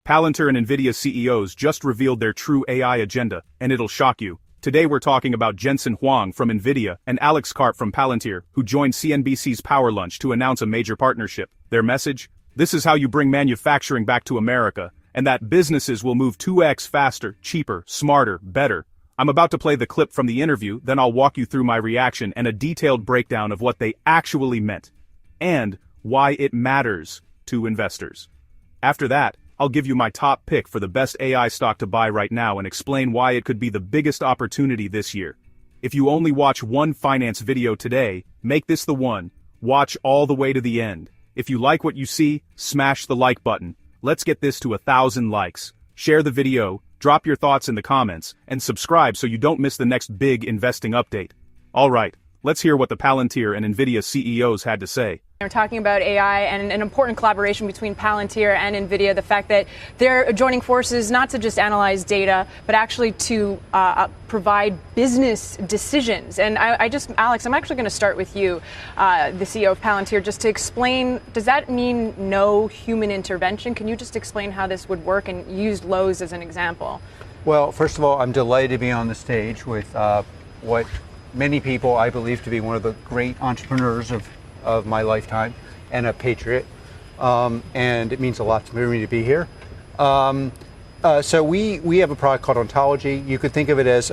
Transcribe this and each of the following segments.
Palantir and Nvidia CEOs just revealed their true AI agenda, and it'll shock you. Today we're talking about Jensen Huang from Nvidia and Alex Karp from Palantir, who joined CNBC's Power Lunch to announce a major partnership. Their message? This is how you bring manufacturing back to America, and that businesses will move 2x faster, cheaper, smarter, better. I'm about to play the clip from the interview, then I'll walk you through my reaction and a detailed breakdown of what they actually meant, and why it matters to investors. After that, I'll give you my top pick for the best AI stock to buy right now and explain why it could be the biggest opportunity this year. If you only watch one finance video today, make this the one. Watch all the way to the end. If you like what you see, smash the like button. Let's get this to 1,000 likes. Share the video, drop your thoughts in the comments, and subscribe so you don't miss the next big investing update. Alright, let's hear what the Palantir and Nvidia CEOs had to say. We're talking about AI and an important collaboration between Palantir and Nvidia, the fact that they're joining forces not to just analyze data, but actually to provide business decisions. And Alex, I'm actually going to start with you, the CEO of Palantir, just to explain, does that mean no human intervention? Can you just explain how this would work and use Lowe's as an example? Well, first of all, I'm delighted to be on the stage with what many people I believe to be one of the great entrepreneurs of my lifetime and a patriot, and it means a lot to me to be here. So we have a product called Ontology. You could think of it as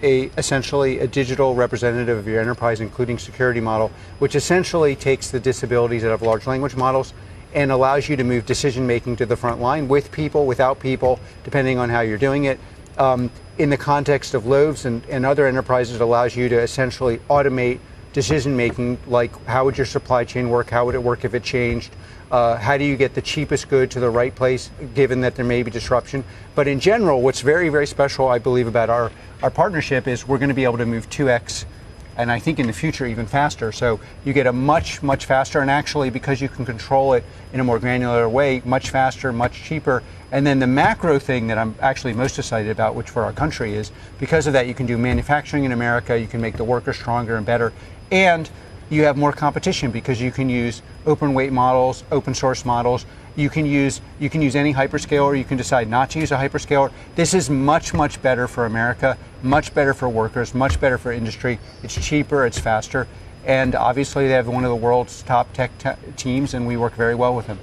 essentially a digital representative of your enterprise, including security model, which essentially takes the disabilities out of large language models and allows you to move decision making to the front line with people, without people, depending on how you're doing it. In the context of Lowe's and other enterprises, it allows you to essentially automate decision making, like how would your supply chain work, how would it work if it changed, how do you get the cheapest good to the right place given that there may be disruption. But in general, what's very, very special, I believe, about our partnership is we're going to be able to move 2x, and I think in the future even faster. So you get a much, much faster, and actually because you can control it in a more granular way, much faster, much cheaper. And then the macro thing that I'm actually most excited about, which for our country is, because of that you can do manufacturing in America, you can make the workers stronger and better, and you have more competition because you can use open weight models, open source models. You can use any hyperscaler. You can decide not to use a hyperscaler. This is much, much better for America, much better for workers, much better for industry. It's cheaper, it's faster, and obviously they have one of the world's top tech teams, and we work very well with them.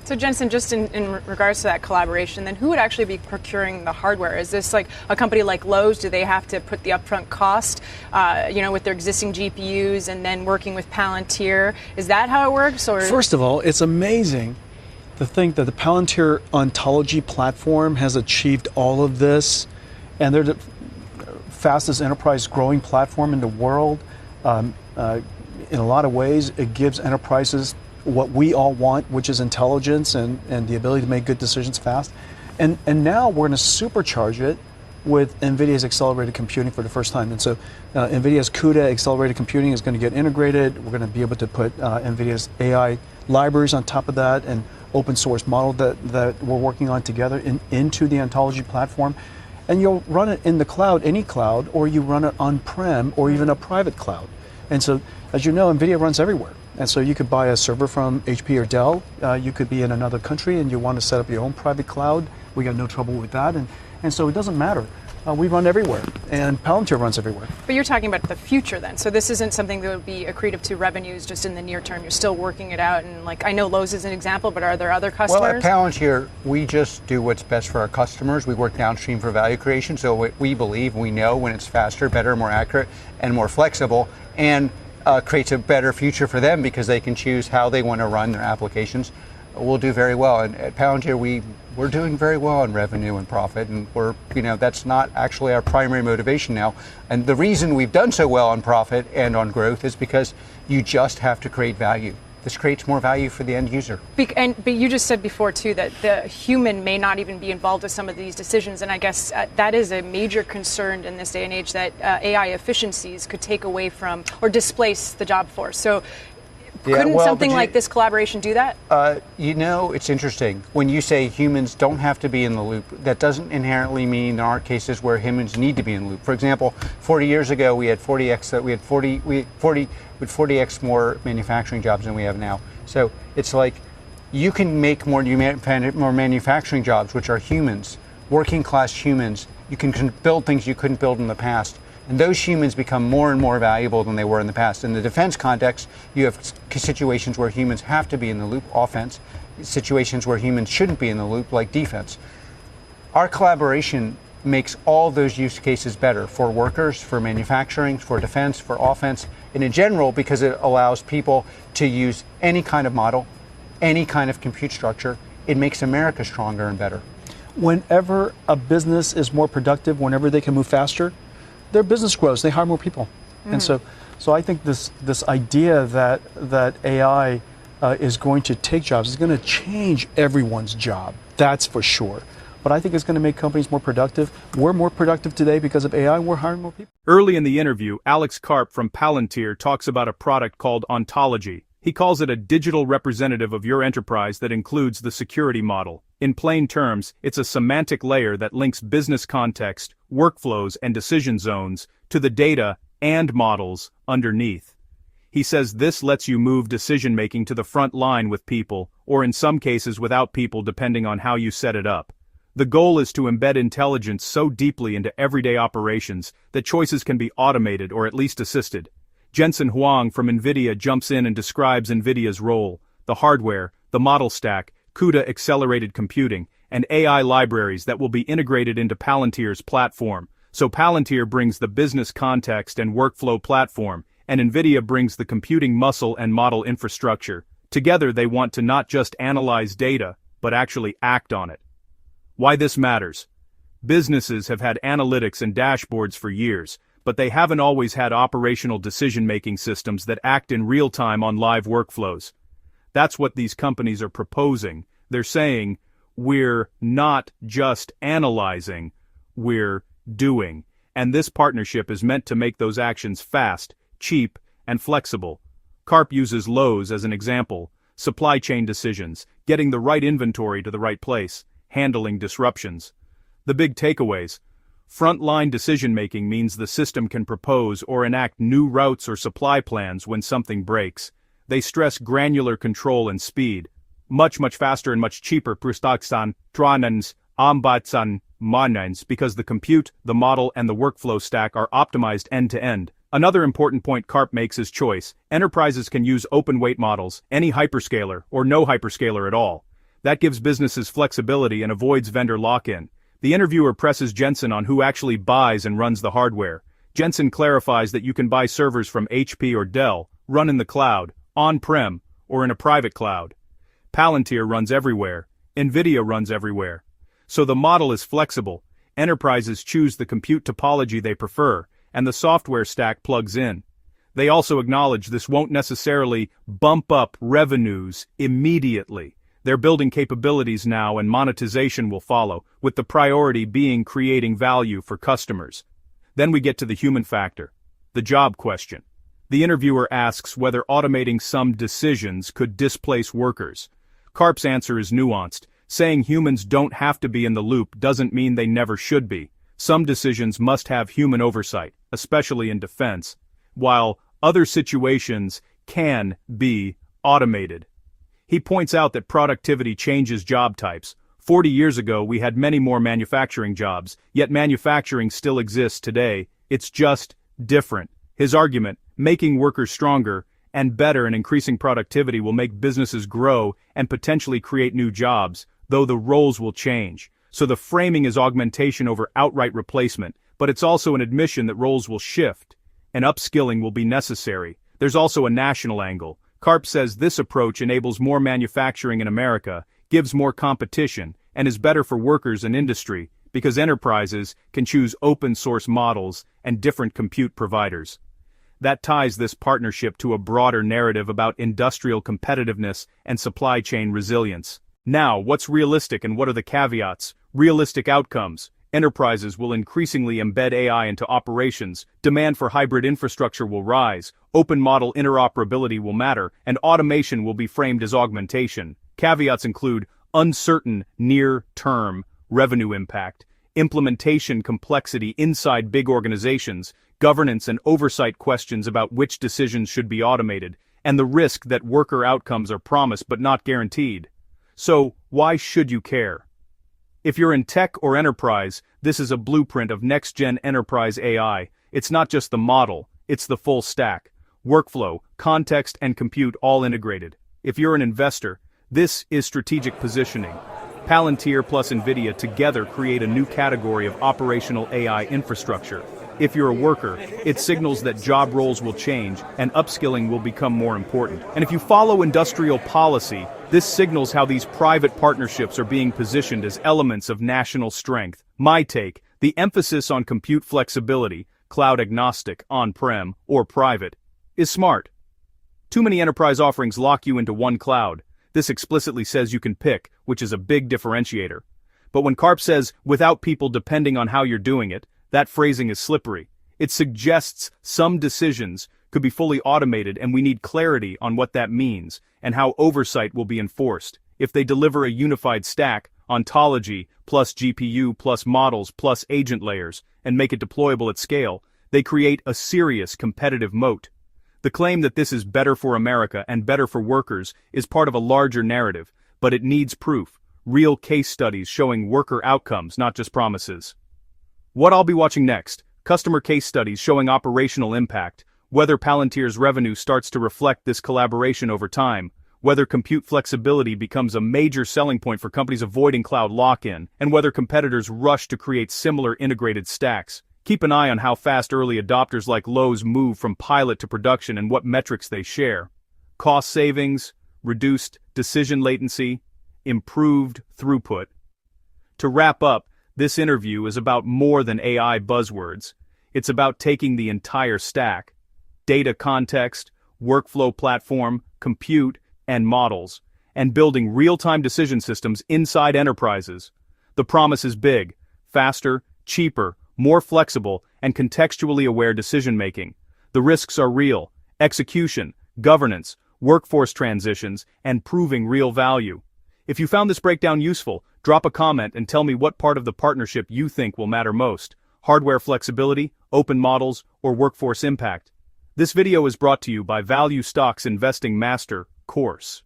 So Jensen, just in regards to that collaboration, then who would actually be procuring the hardware? Is this like a company like Lowe's? Do they have to put the upfront cost, with their existing GPUs and then working with Palantir? Is that how it works? Or first of all, it's amazing to think that the Palantir Ontology platform has achieved all of this, and they're the fastest enterprise growing platform in the world. In a lot of ways, it gives enterprises what we all want, which is intelligence and the ability to make good decisions fast. And now we're going to supercharge it with NVIDIA's accelerated computing for the first time. And so NVIDIA's CUDA accelerated computing is going to get integrated. We're going to be able to put NVIDIA's AI libraries on top of that and open source model that we're working on together into the Ontology platform. And you'll run it in the cloud, any cloud, or you run it on-prem or even a private cloud. And so, as you know, NVIDIA runs everywhere. And so you could buy a server from HP or Dell. You could be in another country and you want to set up your own private cloud. We got no trouble with that. And so it doesn't matter. We run everywhere, and Palantir runs everywhere. But you're talking about the future then. So this isn't something that would be accretive to revenues just in the near term. You're still working it out. And I know Lowe's is an example, but are there other customers? Well, at Palantir, we just do what's best for our customers. We work downstream for value creation. So we believe, we know when it's faster, better, more accurate, and more flexible, and creates a better future for them because they can choose how they want to run their applications. We'll do very well. And at Palantir, we're doing very well in revenue and profit, and that's not actually our primary motivation now. And the reason we've done so well on profit and on growth is because you just have to create value. This creates more value for the end user. But you just said before, too, that the human may not even be involved with some of these decisions. And I guess that is a major concern in this day and age, that AI efficiencies could take away from or displace the job force. So couldn't something like this collaboration do that? It's interesting. When you say humans don't have to be in the loop, that doesn't inherently mean there aren't cases where humans need to be in the loop. For example, 40 years ago, we had 40x more manufacturing jobs than we have now. So it's like you can make more manufacturing jobs, which are humans, working class humans. You can build things you couldn't build in the past. And those humans become more and more valuable than they were in the past. In the defense context, you have situations where humans have to be in the loop, offense, situations where humans shouldn't be in the loop, like defense. Our collaboration makes all those use cases better for workers, for manufacturing, for defense, for offense, and in general, because it allows people to use any kind of model, any kind of compute structure. It makes America stronger and better. Whenever a business is more productive, whenever they can move faster, their business grows, they hire more people. And so I think this idea that AI is going to take jobs is going to change everyone's job, that's for sure. But I think it's going to make companies more productive. We're more productive today because of AI, we're hiring more people. Early in the interview, 𝗗𝗓𝗏 from Palantir talks about a product called Ontology. He calls it a digital representative of your enterprise that includes the security model. In plain terms, it's a semantic layer that links business context, workflows, and decision zones to the data and models underneath. He says this lets you move decision-making to the front line with people, or in some cases without people depending on how you set it up. The goal is to embed intelligence so deeply into everyday operations that choices can be automated or at least assisted. 𝗗𝗜𝗏𝗧 Huang from Nvidia jumps in and describes Nvidia's role, the hardware, the model stack, CUDA accelerated computing, and AI libraries that will be integrated into Palantir's platform. So Palantir brings the business context and workflow platform, and Nvidia brings the computing muscle and model infrastructure. Together they want to not just analyze data, but actually act on it. Why this matters? Businesses have had analytics and dashboards for years, but they haven't always had operational decision-making systems that act in real time on live workflows. That's what these companies are proposing. They're saying, we're not just analyzing, we're doing. And this partnership is meant to make those actions fast, cheap, and flexible. 𝗗𝗏𝗏 uses Lowe's as an example. Supply chain decisions, getting the right inventory to the right place, handling disruptions. The big takeaways. Frontline decision-making means the system can propose or enact new routes or supply plans when something breaks. They stress granular control and speed. Much faster and much cheaper because the compute, the model, and the workflow stack are optimized end-to-end. Another important point 𝗗𝗏𝗏 makes is choice. Enterprises can use open weight models, any hyperscaler, or no hyperscaler at all. That gives businesses flexibility and avoids vendor lock-in. The interviewer presses Jensen on who actually buys and runs the hardware. Jensen clarifies that you can buy servers from HP or Dell, run in the cloud, on-prem, or in a private cloud. Palantir runs everywhere. Nvidia runs everywhere. So the model is flexible. Enterprises choose the compute topology they prefer, and the software stack plugs in. They also acknowledge this won't necessarily bump up revenues immediately. They're building capabilities now and monetization will follow, with the priority being creating value for customers. Then we get to the human factor, the job question. The interviewer asks whether automating some decisions could displace workers. 𝗗𝗏𝗏's answer is nuanced. Saying humans don't have to be in the loop doesn't mean they never should be. Some decisions must have human oversight, especially in defense, while other situations can be automated. He points out that productivity changes job types. 40 years ago we had many more manufacturing jobs, yet manufacturing still exists today. It's just different. His argument, making workers stronger and better and increasing productivity will make businesses grow and potentially create new jobs, though the roles will change. So the framing is augmentation over outright replacement, but it's also an admission that roles will shift, and upskilling will be necessary. There's also a national angle. 𝗗𝗏𝗏 says this approach enables more manufacturing in America, gives more competition, and is better for workers and industry, because enterprises can choose open-source models and different compute providers. That ties this partnership to a broader narrative about industrial competitiveness and supply chain resilience. Now, what's realistic and what are the caveats? Realistic outcomes. Enterprises will increasingly embed AI into operations, demand for hybrid infrastructure will rise, open model interoperability will matter, and automation will be framed as augmentation. Caveats include uncertain near-term revenue impact, implementation complexity inside big organizations, governance and oversight questions about which decisions should be automated, and the risk that worker outcomes are promised but not guaranteed. So, why should you care? If you're in tech or enterprise, this is a blueprint of next-gen enterprise AI. It's not just the model, it's the full stack. Workflow, context, and compute all integrated. If you're an investor, this is strategic positioning. Palantir plus Nvidia together create a new category of operational AI infrastructure. If you're a worker, it signals that job roles will change and upskilling will become more important. And if you follow industrial policy, this signals how these private partnerships are being positioned as elements of national strength. My take, the emphasis on compute flexibility, cloud agnostic, on-prem, or private, is smart. Too many enterprise offerings lock you into one cloud. This explicitly says you can pick, which is a big differentiator. But when Karp says, without people depending on how you're doing it, that phrasing is slippery. It suggests some decisions could be fully automated and we need clarity on what that means and how oversight will be enforced. If they deliver a unified stack, ontology, plus GPU, plus models, plus agent layers, and make it deployable at scale, they create a serious competitive moat. The claim that this is better for America and better for workers is part of a larger narrative, but it needs proof, real case studies showing worker outcomes, not just promises. What I'll be watching next, customer case studies showing operational impact, whether Palantir's revenue starts to reflect this collaboration over time, whether compute flexibility becomes a major selling point for companies avoiding cloud lock-in, and whether competitors rush to create similar integrated stacks. Keep an eye on how fast early adopters like Lowe's move from pilot to production and what metrics they share. Cost savings, reduced decision latency, improved throughput. To wrap up, this interview is about more than AI buzzwords. It's about taking the entire stack, data context, workflow platform, compute, and models, and building real-time decision systems inside enterprises. The promise is big: faster, cheaper, more flexible, and contextually aware decision-making. The risks are real: execution, governance, workforce transitions, and proving real value. If you found this breakdown useful, drop a comment and tell me what part of the partnership you think will matter most: hardware flexibility, open models, or workforce impact. This video is brought to you by Value Stocks Investing Master course.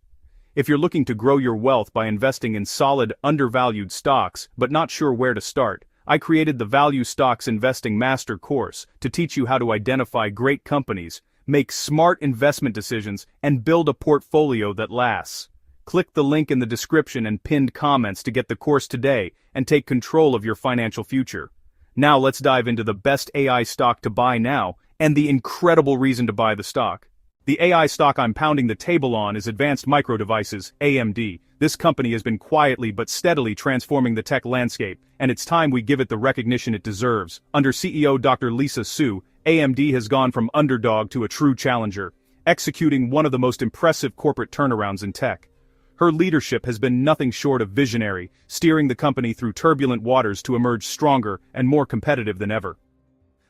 If you're looking to grow your wealth by investing in solid, undervalued stocks, but not sure where to start, I created the Value Stocks Investing Master course to teach you how to identify great companies, make smart investment decisions, and build a portfolio that lasts. Click the link in the description and pinned comments to get the course today and take control of your financial future. Now let's dive into the best AI stock to buy now and the incredible reason to buy the stock. The AI stock I'm pounding the table on is Advanced Micro Devices, AMD. This company has been quietly but steadily transforming the tech landscape, and it's time we give it the recognition it deserves. Under CEO Dr. Lisa Su, AMD has gone from underdog to a true challenger, executing one of the most impressive corporate turnarounds in tech. Her leadership has been nothing short of visionary, steering the company through turbulent waters to emerge stronger and more competitive than ever.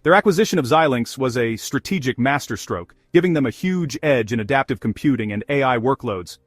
Their acquisition of Xilinx was a strategic masterstroke, giving them a huge edge in adaptive computing and AI workloads.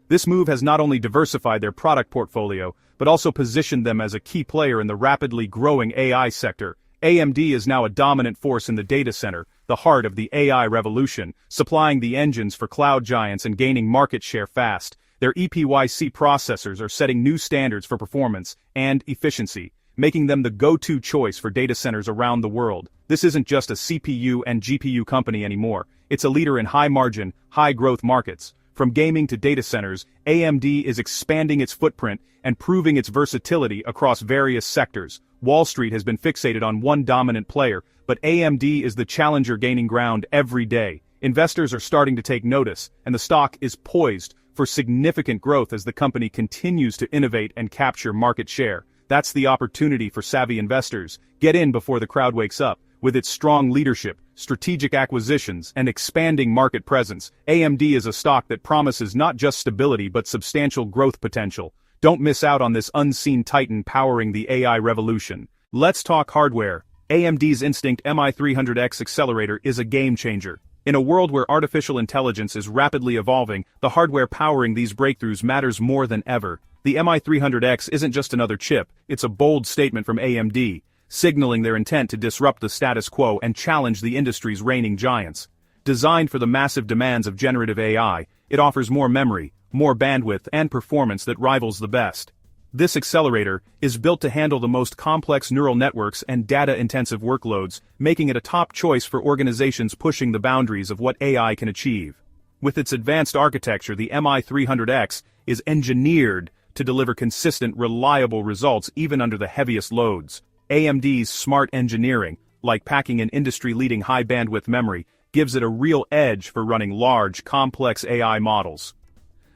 This move has not only diversified their product portfolio, but also positioned them as a key player in the rapidly growing AI sector. AMD is now a dominant force in the data center, the heart of the AI revolution, supplying the engines for cloud giants and gaining market share fast. Their EPYC processors are setting new standards for performance and efficiency, making them the go-to choice for data centers around the world. This isn't just a CPU and GPU company anymore. It's a leader in high-margin, high-growth markets. From gaming to data centers, AMD is expanding its footprint and proving its versatility across various sectors. Wall Street has been fixated on one dominant player, but AMD is the challenger gaining ground every day. Investors are starting to take notice, and the stock is poised for significant growth as the company continues to innovate and capture market share. That's the opportunity for savvy investors. Get in before the crowd wakes up. With its strong leadership, strategic acquisitions, and expanding market presence, AMD is a stock that promises not just stability but substantial growth potential. Don't miss out on this unseen titan powering the AI revolution. Let's talk hardware. AMD's Instinct MI300X accelerator is a game changer. In a world where artificial intelligence is rapidly evolving, the hardware powering these breakthroughs matters more than ever. The MI300X isn't just another chip, it's a bold statement from AMD, signaling their intent to disrupt the status quo and challenge the industry's reigning giants. Designed for the massive demands of generative AI, it offers more memory, more bandwidth, and performance that rivals the best. This accelerator is built to handle the most complex neural networks and data-intensive workloads, making it a top choice for organizations pushing the boundaries of what AI can achieve. With its advanced architecture, the MI300X is engineered to deliver consistent, reliable results even under the heaviest loads. AMD's smart engineering, like packing an industry-leading high-bandwidth memory, gives it a real edge for running large, complex AI models.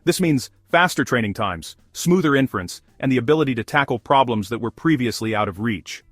This means faster training times, smoother inference, and the ability to tackle problems that were previously out of reach.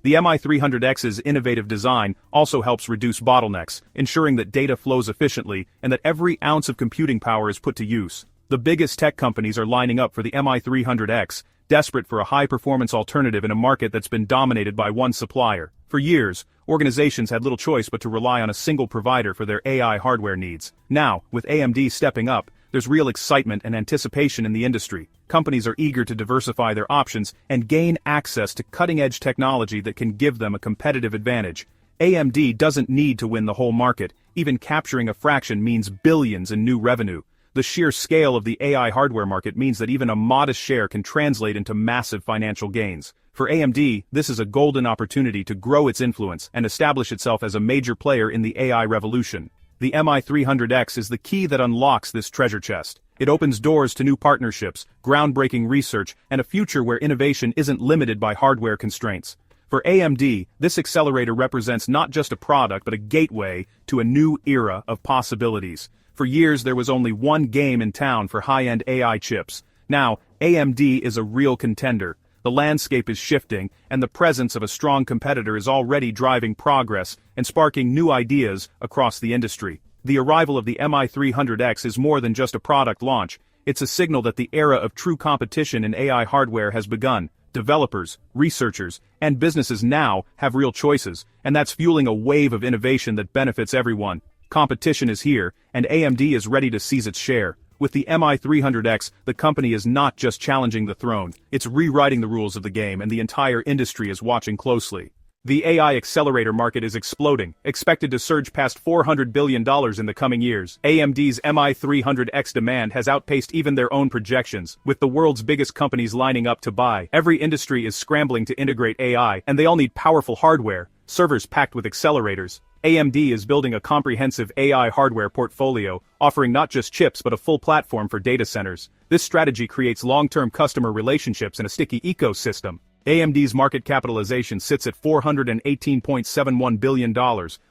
The MI300X's innovative design also helps reduce bottlenecks, ensuring that data flows efficiently and that every ounce of computing power is put to use. The biggest tech companies are lining up for the MI300X, desperate for a high-performance alternative in a market that's been dominated by one supplier. For years, organizations had little choice but to rely on a single provider for their AI hardware needs. Now, with AMD stepping up, there's real excitement and anticipation in the industry. Companies are eager to diversify their options and gain access to cutting-edge technology that can give them a competitive advantage. AMD doesn't need to win the whole market. Even capturing a fraction means billions in new revenue. The sheer scale of the AI hardware market means that even a modest share can translate into massive financial gains. For AMD, this is a golden opportunity to grow its influence and establish itself as a major player in the AI revolution. The MI300X is the key that unlocks this treasure chest. It opens doors to new partnerships, groundbreaking research, and a future where innovation isn't limited by hardware constraints. For AMD, this accelerator represents not just a product but a gateway to a new era of possibilities. For years there was only one game in town for high-end AI chips. Now, AMD is a real contender. The landscape is shifting, and the presence of a strong competitor is already driving progress and sparking new ideas across the industry. The arrival of the MI300X is more than just a product launch. It's a signal that the era of true competition in AI hardware has begun. Developers, researchers, and businesses now have real choices, and that's fueling a wave of innovation that benefits everyone. Competition is here, and AMD is ready to seize its share. With the MI300X, the company is not just challenging the throne, it's rewriting the rules of the game, and the entire industry is watching closely. The AI accelerator market is exploding, expected to surge past $400 billion in the coming years. AMD's MI300X demand has outpaced even their own projections, with the world's biggest companies lining up to buy. Every industry is scrambling to integrate AI, and they all need powerful hardware, servers packed with accelerators. AMD is building a comprehensive AI hardware portfolio, offering not just chips but a full platform for data centers. This strategy creates long-term customer relationships and a sticky ecosystem. AMD's market capitalization sits at $418.71 billion,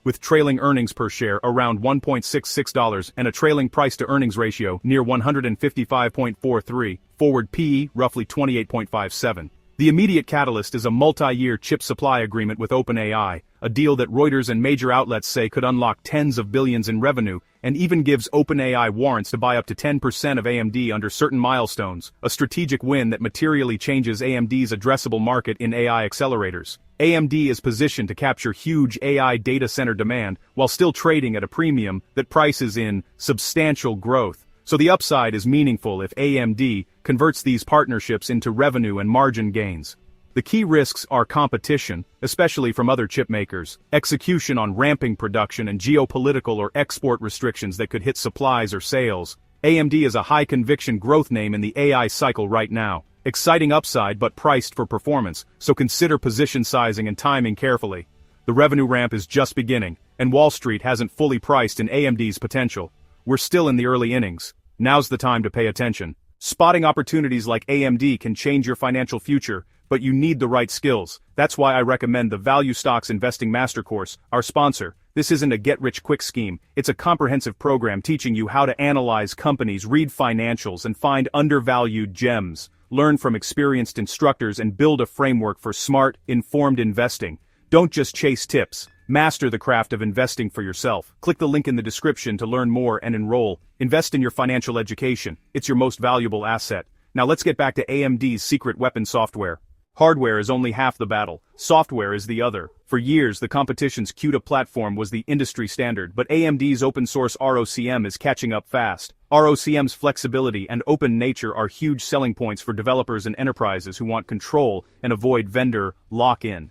with trailing earnings per share around $1.66 and a trailing price-to-earnings ratio near 155.43, forward PE roughly 28.57. The immediate catalyst is a multi-year chip supply agreement with OpenAI, a deal that Reuters and major outlets say could unlock tens of billions in revenue, and even gives OpenAI warrants to buy up to 10% of AMD under certain milestones, a strategic win that materially changes AMD's addressable market in AI accelerators. AMD is positioned to capture huge AI data center demand while still trading at a premium that prices in substantial growth. So the upside is meaningful if AMD converts these partnerships into revenue and margin gains. The key risks are competition, especially from other chip makers, execution on ramping production, and geopolitical or export restrictions that could hit supplies or sales. AMD is a high-conviction growth name in the AI cycle right now. Exciting upside but priced for performance, so consider position sizing and timing carefully. The revenue ramp is just beginning, and Wall Street hasn't fully priced in AMD's potential. We're still in the early innings. Now's the time to pay attention. Spotting opportunities like AMD can change your financial future, but you need the right skills. That's why I recommend the Value Stocks Investing Master Course, our sponsor. This isn't a get-rich-quick scheme. It's a comprehensive program teaching you how to analyze companies, read financials, and find undervalued gems. Learn from experienced instructors and build a framework for smart, informed investing. Don't just chase tips. Master the craft of investing for yourself. Click the link in the description to learn more and enroll. Invest in your financial education. It's your most valuable asset. Now let's get back to AMD's secret weapon software. Hardware is only half the battle. Software is the other. For years, the competition's CUDA platform was the industry standard, but AMD's open-source ROCm is catching up fast. ROCm's flexibility and open nature are huge selling points for developers and enterprises who want control and avoid vendor lock-in.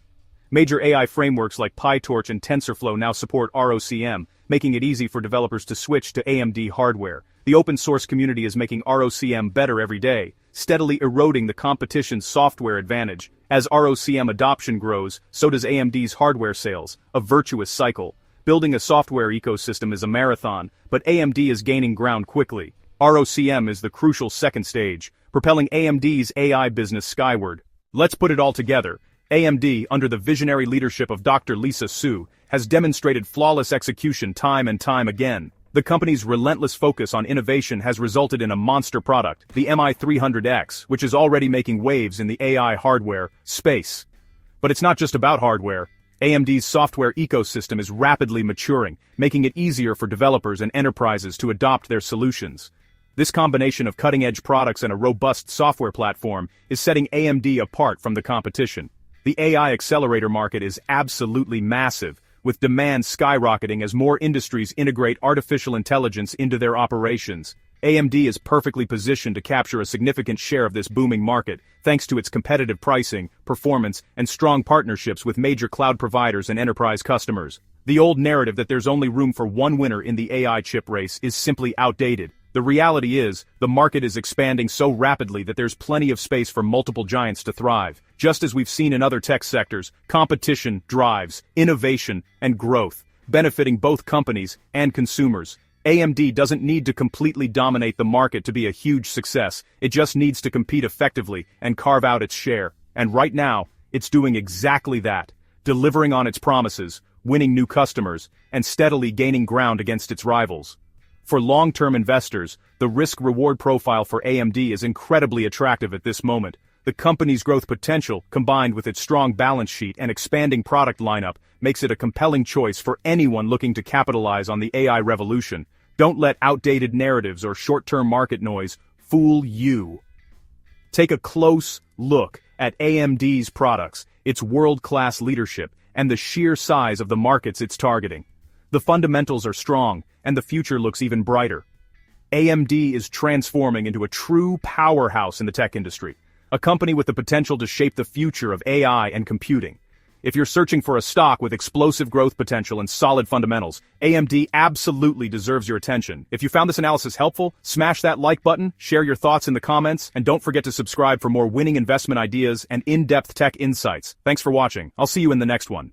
Major AI frameworks like PyTorch and TensorFlow now support ROCm, making it easy for developers to switch to AMD hardware. The open source community is making ROCm better every day, steadily eroding the competition's software advantage. As ROCm adoption grows, so does AMD's hardware sales, a virtuous cycle. Building a software ecosystem is a marathon, but AMD is gaining ground quickly. ROCm is the crucial second stage, propelling AMD's AI business skyward. Let's put it all together. AMD, under the visionary leadership of Dr. Lisa Su, has demonstrated flawless execution time and time again. The company's relentless focus on innovation has resulted in a monster product, the MI300X, which is already making waves in the AI hardware space. But it's not just about hardware. AMD's software ecosystem is rapidly maturing, making it easier for developers and enterprises to adopt their solutions. This combination of cutting-edge products and a robust software platform is setting AMD apart from the competition. The AI accelerator market is absolutely massive, with demand skyrocketing as more industries integrate artificial intelligence into their operations. AMD is perfectly positioned to capture a significant share of this booming market, thanks to its competitive pricing, performance, and strong partnerships with major cloud providers and enterprise customers. The old narrative that there's only room for one winner in the AI chip race is simply outdated. The reality is, the market is expanding so rapidly that there's plenty of space for multiple giants to thrive. Just as we've seen in other tech sectors, competition drives innovation and growth, benefiting both companies and consumers. AMD doesn't need to completely dominate the market to be a huge success. It just needs to compete effectively and carve out its share. And right now, it's doing exactly that, delivering on its promises, winning new customers, and steadily gaining ground against its rivals. For long-term investors, the risk-reward profile for AMD is incredibly attractive at this moment. The company's growth potential, combined with its strong balance sheet and expanding product lineup, makes it a compelling choice for anyone looking to capitalize on the AI revolution. Don't let outdated narratives or short-term market noise fool you. Take a close look at AMD's products, its world-class leadership, and the sheer size of the markets it's targeting. The fundamentals are strong, and the future looks even brighter. AMD is transforming into a true powerhouse in the tech industry, a company with the potential to shape the future of AI and computing. If you're searching for a stock with explosive growth potential and solid fundamentals, AMD absolutely deserves your attention. If you found this analysis helpful, smash that like button, share your thoughts in the comments, and don't forget to subscribe for more winning investment ideas and in-depth tech insights. Thanks for watching. I'll see you in the next one.